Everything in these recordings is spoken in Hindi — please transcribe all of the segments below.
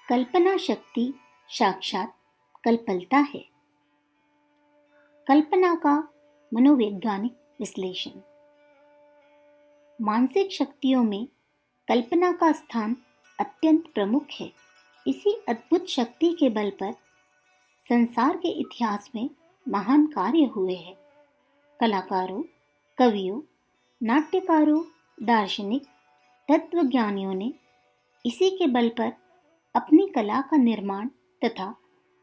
कल्पना शक्ति साक्षात कल्पलता है। कल्पना का मनोवैज्ञानिक विश्लेषण। मानसिक शक्तियों में कल्पना का स्थान अत्यंत प्रमुख है। इसी अद्भुत शक्ति के बल पर संसार के इतिहास में महान कार्य हुए हैं। कलाकारों, कवियों, नाट्यकारों, दार्शनिक, तत्वज्ञानियों ने इसी के बल पर अपनी कला का निर्माण तथा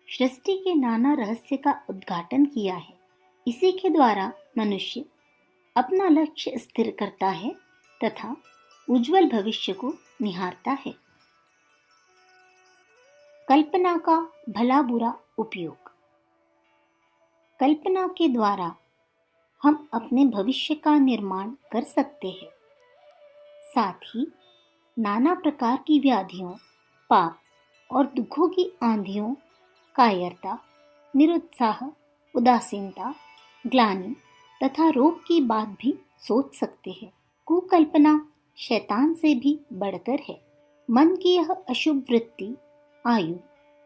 सृष्टि के नाना रहस्य का उद्घाटन किया है। इसी के द्वारा मनुष्य अपना लक्ष्य स्थिर करता है तथा उज्जवल भविष्य को निहारता है। कल्पना का भला बुरा उपयोग। कल्पना के द्वारा हम अपने भविष्य का निर्माण कर सकते हैं। साथ ही नाना प्रकार की व्याधियों, पाप और दुखों की आंधियों, कायरता, निरुत्साह, उदासीनता, ग्लानि तथा रोग की बात भी सोच सकते हैं। कुकल्पना शैतान से भी बढ़कर है। मन की यह अशुभ वृत्ति आयु,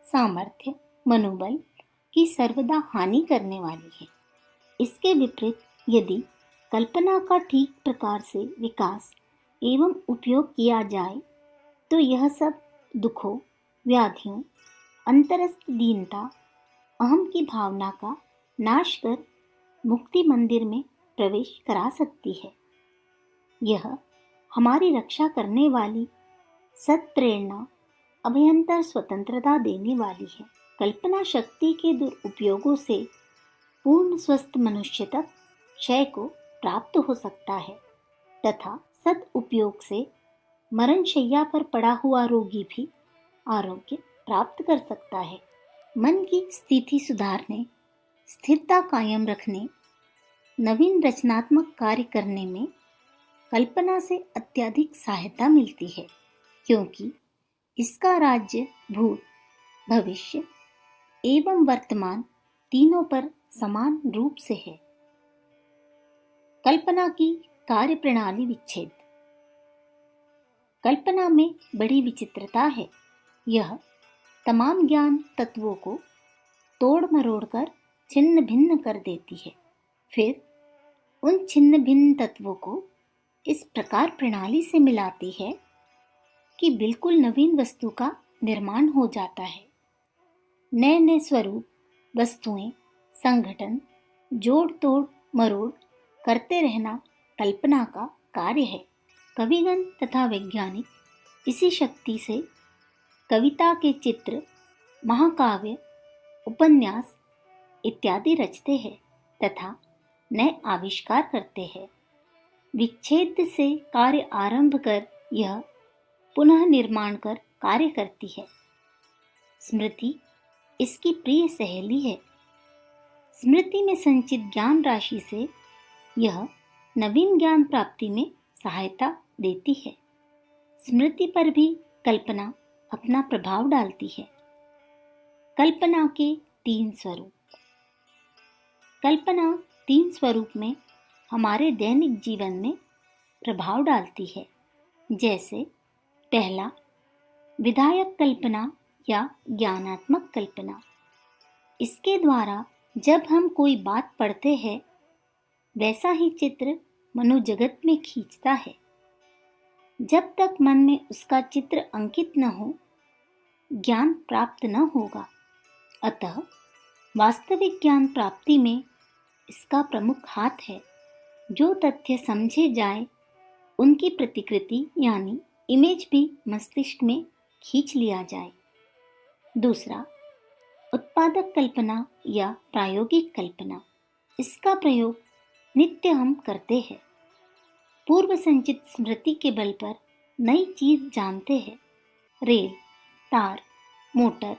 सामर्थ्य, मनोबल की सर्वदा हानि करने वाली है। इसके विपरीत यदि कल्पना का ठीक प्रकार से विकास एवं उपयोग किया जाए तो यह सब दुखों, व्याधियों, अंतरस्थ दीनता, अहम की भावना का नाश कर मुक्ति मंदिर में प्रवेश करा सकती है। यह हमारी रक्षा करने वाली सत्प्रेरणा, अभयंतर स्वतंत्रता देने वाली है। कल्पना शक्ति के दुरुपयोगों से पूर्ण स्वस्थ मनुष्य तक क्षय को प्राप्त हो सकता है तथा सदुपयोग से मरणशैया पर पड़ा हुआ रोगी भी आरोग्य प्राप्त कर सकता है। मन की स्थिति सुधारने, स्थिरता कायम रखने, नवीन रचनात्मक कार्य करने में कल्पना से अत्यधिक सहायता मिलती है, क्योंकि इसका राज्य भूत, भविष्य एवं वर्तमान तीनों पर समान रूप से है। कल्पना की कार्य प्रणाली विच्छेद। कल्पना में बड़ी विचित्रता है। यह तमाम ज्ञान तत्वों को तोड़ मरोड़ कर छिन्न भिन्न कर देती है। फिर उन छिन्न भिन्न तत्वों को इस प्रकार प्रणाली से मिलाती है कि बिल्कुल नवीन वस्तु का निर्माण हो जाता है। नए नए स्वरूप, वस्तुएं, संगठन जोड़ तोड़ मरोड़ करते रहना कल्पना का कार्य है। कविगण तथा वैज्ञानिक इसी शक्ति से कविता के चित्र, महाकाव्य, उपन्यास इत्यादि रचते हैं तथा नए आविष्कार करते हैं। विच्छेद से कार्य आरंभ कर यह पुनः निर्माण कर कार्य करती है। स्मृति इसकी प्रिय सहेली है। स्मृति में संचित ज्ञान राशि से यह नवीन ज्ञान प्राप्ति में सहायता देती है। स्मृति पर भी कल्पना अपना प्रभाव डालती है। कल्पना के 3 स्वरूप। कल्पना 3 स्वरूप में हमारे दैनिक जीवन में प्रभाव डालती है। जैसे पहला, विधायक कल्पना या ज्ञानात्मक कल्पना। इसके द्वारा जब हम कोई बात पढ़ते हैं वैसा ही चित्र मनोजगत में खींचता है। जब तक मन में उसका चित्र अंकित न हो, ज्ञान प्राप्त न होगा। अतः वास्तविक ज्ञान प्राप्ति में इसका प्रमुख हाथ है। जो तथ्य समझे जाए उनकी प्रतिकृति यानी इमेज भी मस्तिष्क में खींच लिया जाए। दूसरा, उत्पादक कल्पना या प्रायोगिक कल्पना। इसका प्रयोग नित्य हम करते हैं। पूर्व संचित स्मृति के बल पर नई चीज जानते हैं। रेल, तार, मोटर,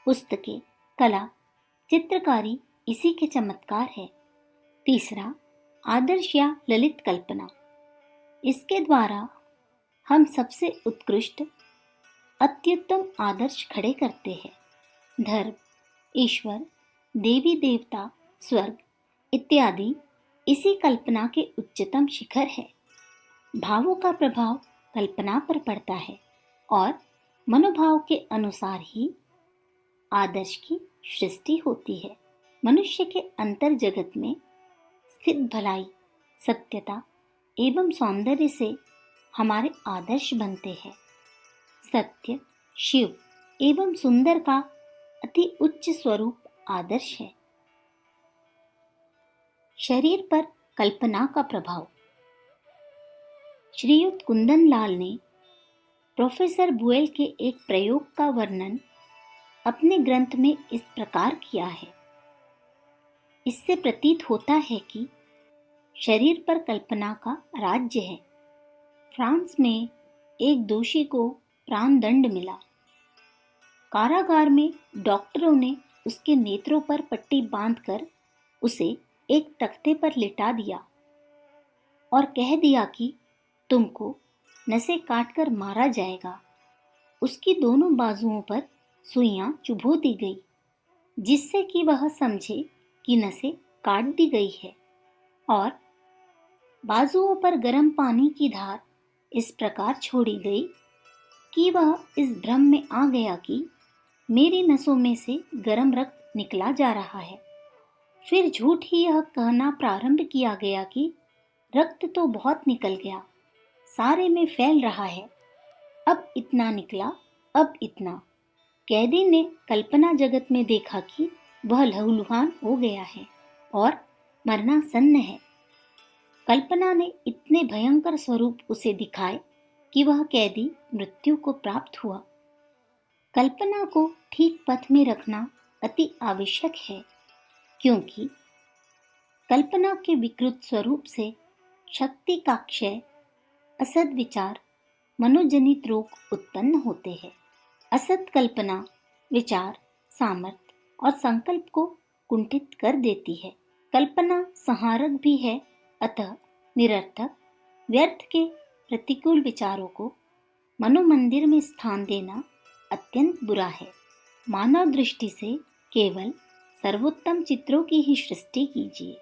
पुस्तकें, कला, चित्रकारी इसी के चमत्कार है। तीसरा, आदर्श या ललित कल्पना। इसके द्वारा हम सबसे उत्कृष्ट, अत्युत्तम आदर्श खड़े करते हैं। धर्म, ईश्वर, देवी देवता, स्वर्ग इत्यादि इसी कल्पना के उच्चतम शिखर है। भावों का प्रभाव कल्पना पर पड़ता है और मनोभाव के अनुसार ही आदर्श की सृष्टि होती है। मनुष्य के अंतर जगत में स्थित भलाई, सत्यता एवं सौंदर्य से हमारे आदर्श बनते हैं। सत्य, शिव एवं सुंदर का अति उच्च स्वरूप आदर्श है। शरीर पर कल्पना का प्रभाव। श्रीयुत कुंदन लाल ने प्रोफेसर बुएल के एक प्रयोग का वर्णन अपने ग्रंथ में इस प्रकार किया है। इससे प्रतीत होता है कि शरीर पर कल्पना का राज्य है। फ्रांस में एक दोषी को प्राणदंड मिला। कारागार में डॉक्टरों ने उसके नेत्रों पर पट्टी बांधकर उसे एक तख्ते पर लिटा दिया और कह दिया कि तुमको नसें काटकर मारा जाएगा। उसकी दोनों बाजुओं पर सुइयां चुभो दी गई, जिससे कि वह समझे कि नसें काट दी गई है, और बाजुओं पर गर्म पानी की धार इस प्रकार छोड़ी गई कि वह इस भ्रम में आ गया कि मेरी नसों में से गर्म रक्त निकला जा रहा है। फिर झूठ ही यह कहना प्रारंभ किया गया कि रक्त तो बहुत निकल गया, सारे में फैल रहा है, अब इतना निकला, अब इतना। कैदी ने कल्पना जगत में देखा कि वह लहूलुहान हो गया है और मरणासन्न है। कल्पना ने इतने भयंकर स्वरूप उसे दिखाए कि वह कैदी मृत्यु को प्राप्त हुआ। कल्पना को ठीक पथ में रखना अति आवश्यक है, क्योंकि कल्पना के विकृत स्वरूप से शक्ति का क्षय, असद विचार, मनोजनित रोग उत्पन्न होते हैं। असत कल्पना विचार, सामर्थ्य और संकल्प को कुंठित कर देती है। कल्पना संहारक भी है, अतः निरर्थक, व्यर्थ के प्रतिकूल विचारों को मनोमंदिर में स्थान देना अत्यंत बुरा है। मानव दृष्टि से केवल सर्वोत्तम चित्रों की ही सृष्टि कीजिए।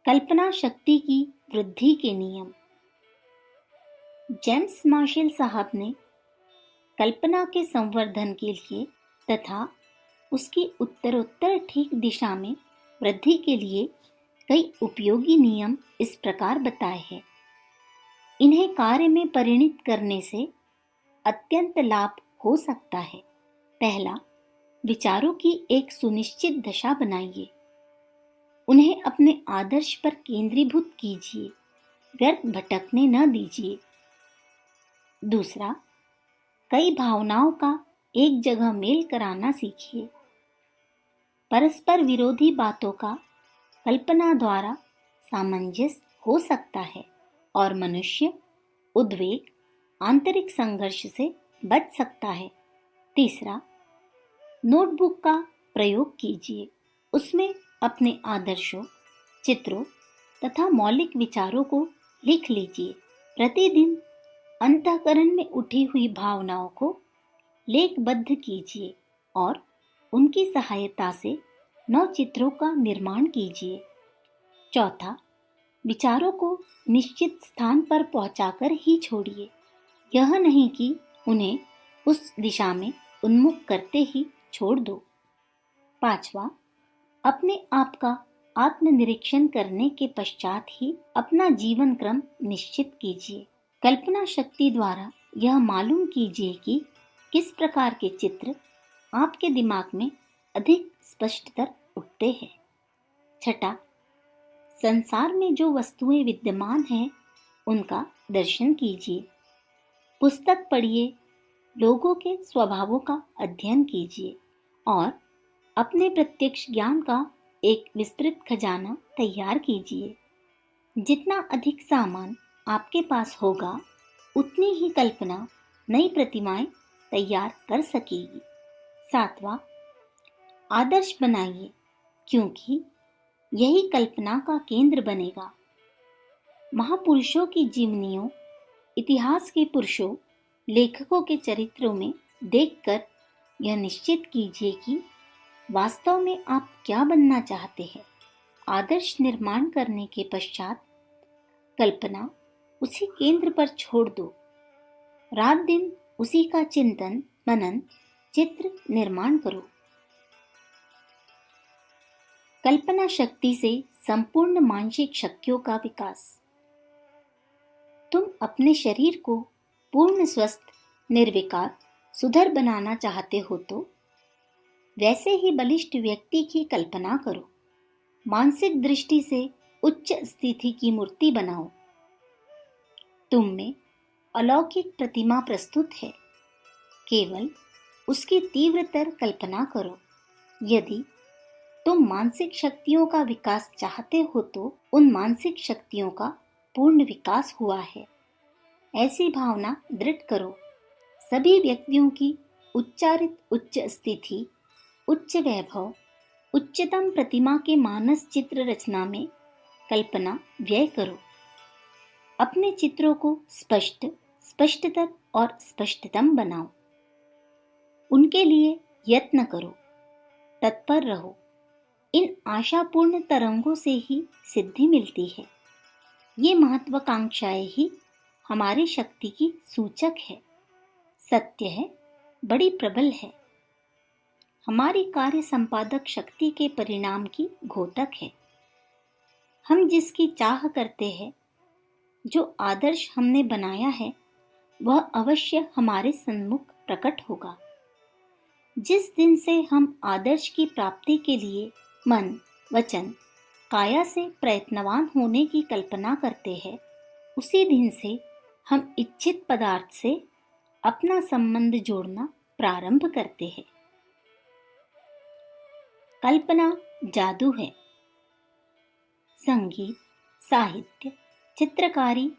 कल्पना शक्ति की वृद्धि के नियम। जेम्स मार्शल साहब ने कल्पना के संवर्धन के लिए तथा उसकी उत्तरोत्तर ठीक दिशा में वृद्धि के लिए कई उपयोगी नियम इस प्रकार बताए हैं। इन्हें कार्य में परिणत करने से अत्यंत लाभ हो सकता है। पहला, विचारों की एक सुनिश्चित दशा बनाइए। उन्हें अपने आदर्श पर केंद्रीभूत कीजिए, व्यर्थ भटकने न दीजिए। दूसरा, कई भावनाओं का एक जगह मेल कराना सीखिए। परस्पर विरोधी बातों का कल्पना द्वारा सामंजस्य हो सकता है और मनुष्य उद्वेग, आंतरिक संघर्ष से बच सकता है। तीसरा, नोटबुक का प्रयोग कीजिए। उसमें अपने आदर्शों, चित्रों तथा मौलिक विचारों को लिख लीजिए। प्रतिदिन अंतःकरण में उठी हुई भावनाओं को लेखबद्ध कीजिए और उनकी सहायता से नौ चित्रों का निर्माण कीजिए। चौथा, विचारों को निश्चित स्थान पर पहुंचाकर ही छोड़िए। यह नहीं कि उन्हें उस दिशा में उन्मुख करते ही छोड़ दो। पांचवा, अपने आप का आत्मनिरीक्षण करने के पश्चात ही अपना जीवन क्रम निश्चित कीजिए। कल्पना शक्ति द्वारा यह मालूम कीजिए कि किस प्रकार के चित्र आपके दिमाग में अधिक स्पष्टतर उठते हैं। छठा, संसार में जो वस्तुएं विद्यमान हैं उनका दर्शन कीजिए। पुस्तक पढ़िए, लोगों के स्वभावों का अध्ययन कीजिए और अपने प्रत्यक्ष ज्ञान का एक विस्तृत खजाना तैयार कीजिए। जितना अधिक सामान आपके पास होगा, उतनी ही कल्पना नई प्रतिमाएं तैयार कर सकेगी। सातवां, आदर्श बनाइए, क्योंकि यही कल्पना का केंद्र बनेगा। महापुरुषों की जीवनियों, इतिहास के पुरुषों, लेखकों के चरित्रों में देखकर यह निश्चित कीजिए कि वास्तव में आप क्या बनना चाहते हैं। आदर्श निर्माण करने के पश्चात कल्पना उसी केंद्र पर छोड़ दो। रात दिन उसी का चिंतन मनन चित्र निर्माण करो। कल्पना शक्ति से संपूर्ण मानसिक शक्तियों का विकास। तुम अपने शरीर को पूर्ण स्वस्थ, निर्विकार, सुधर बनाना चाहते हो तो वैसे ही बलिष्ठ व्यक्ति की कल्पना करो। मानसिक दृष्टि से उच्च स्थिति की मूर्ति बनाओ। तुम में अलौकिक प्रतिमा प्रस्तुत है, केवल उसकी तीव्रतर कल्पना करो। यदि तुम मानसिक शक्तियों का विकास चाहते हो तो उन मानसिक शक्तियों का पूर्ण विकास हुआ है, ऐसी भावना दृढ़ करो। सभी व्यक्तियों की उच्चारित उच्च स्थिति, उच्च वैभव, उच्चतम प्रतिमा के मानस चित्र रचना में कल्पना व्यय करो। अपने चित्रों को स्पष्ट, स्पष्टतर और स्पष्टतम बनाओ। उनके लिए यत्न करो, तत्पर रहो। इन आशापूर्ण तरंगों से ही सिद्धि मिलती है। ये महत्वाकांक्षाएं ही हमारी शक्ति की सूचक है। सत्य है, बड़ी प्रबल है। हमारी कार्य संपादक शक्ति के परिणाम की घोतक है। हम जिसकी चाह करते हैं, जो आदर्श हमने बनाया है, वह अवश्य हमारे सम्मुख प्रकट होगा। जिस दिन से हम आदर्श की प्राप्ति के लिए मन, वचन, काया से प्रयत्नवान होने की कल्पना करते हैं, उसी दिन से हम इच्छित पदार्थ से अपना संबंध जोड़ना प्रारंभ करते हैं। कल्पना जादू है। संगीत, साहित्य, चित्रकारी,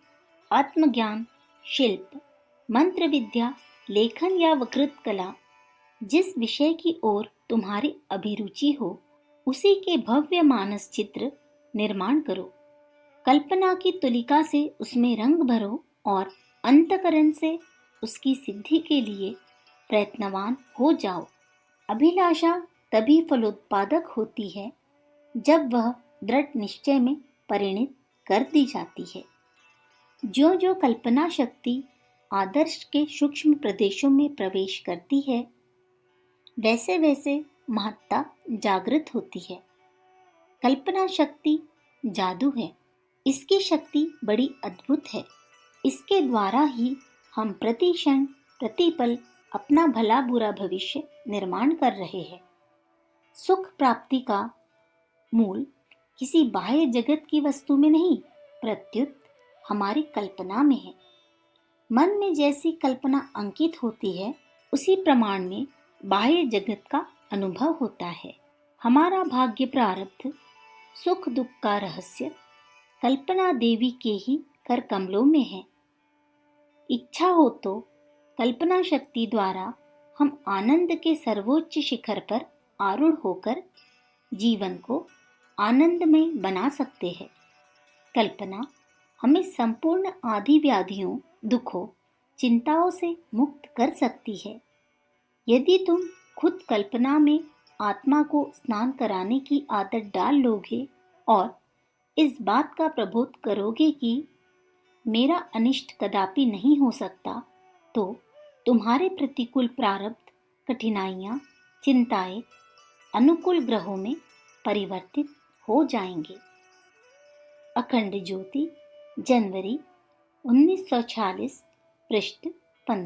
आत्मज्ञान, शिल्प, मंत्र विद्या, लेखन या वकृत कला, जिस विषय की ओर तुम्हारी अभिरुचि हो, उसी के भव्य मानस चित्र निर्माण करो। कल्पना की तुलिका से उसमें रंग भरो और अंतःकरण से उसकी सिद्धि के लिए प्रयत्नवान हो जाओ। अभिलाषा तभी फलोत्पादक होती है जब वह दृढ़ निश्चय में परिणित कर दी जाती है। जो जो कल्पना शक्ति आदर्श के सूक्ष्म प्रदेशों में प्रवेश करती है, वैसे वैसे महत्ता जागृत होती है। कल्पना शक्ति जादू है। इसकी शक्ति बड़ी अद्भुत है। इसके द्वारा ही हम प्रति क्षण, प्रतिपल अपना भला बुरा भविष्य निर्माण कर रहे हैं। सुख प्राप्ति का मूल किसी बाह्य जगत की वस्तु में नहीं, प्रत्युत हमारी कल्पना में है। मन में जैसी कल्पना अंकित होती है, उसी प्रमाण में बाह्य जगत का अनुभव होता है। हमारा भाग्य प्रारब्ध, सुख दुख का रहस्य कल्पना देवी के ही कर कमलों में है। इच्छा हो तो कल्पना शक्ति द्वारा हम आनंद के सर्वोच्च शिखर पर आरूढ़ होकर जीवन को आनंदमय बना सकते हैं। कल्पना हमें संपूर्ण आदि व्याधियों, दुखों, चिंताओं से मुक्त कर सकती है। यदि तुम खुद कल्पना में आत्मा को स्नान कराने की आदत डाल लोगे और इस बात का प्रबोध करोगे कि मेरा अनिष्ट कदापि नहीं हो सकता, तो तुम्हारे प्रतिकूल प्रारब्ध, कठिनाइयाँ, चिंताएं अनुकूल ग्रहों में परिवर्तित हो जाएंगे। अखंड ज्योति, जनवरी 1946, पृष्ठ 15।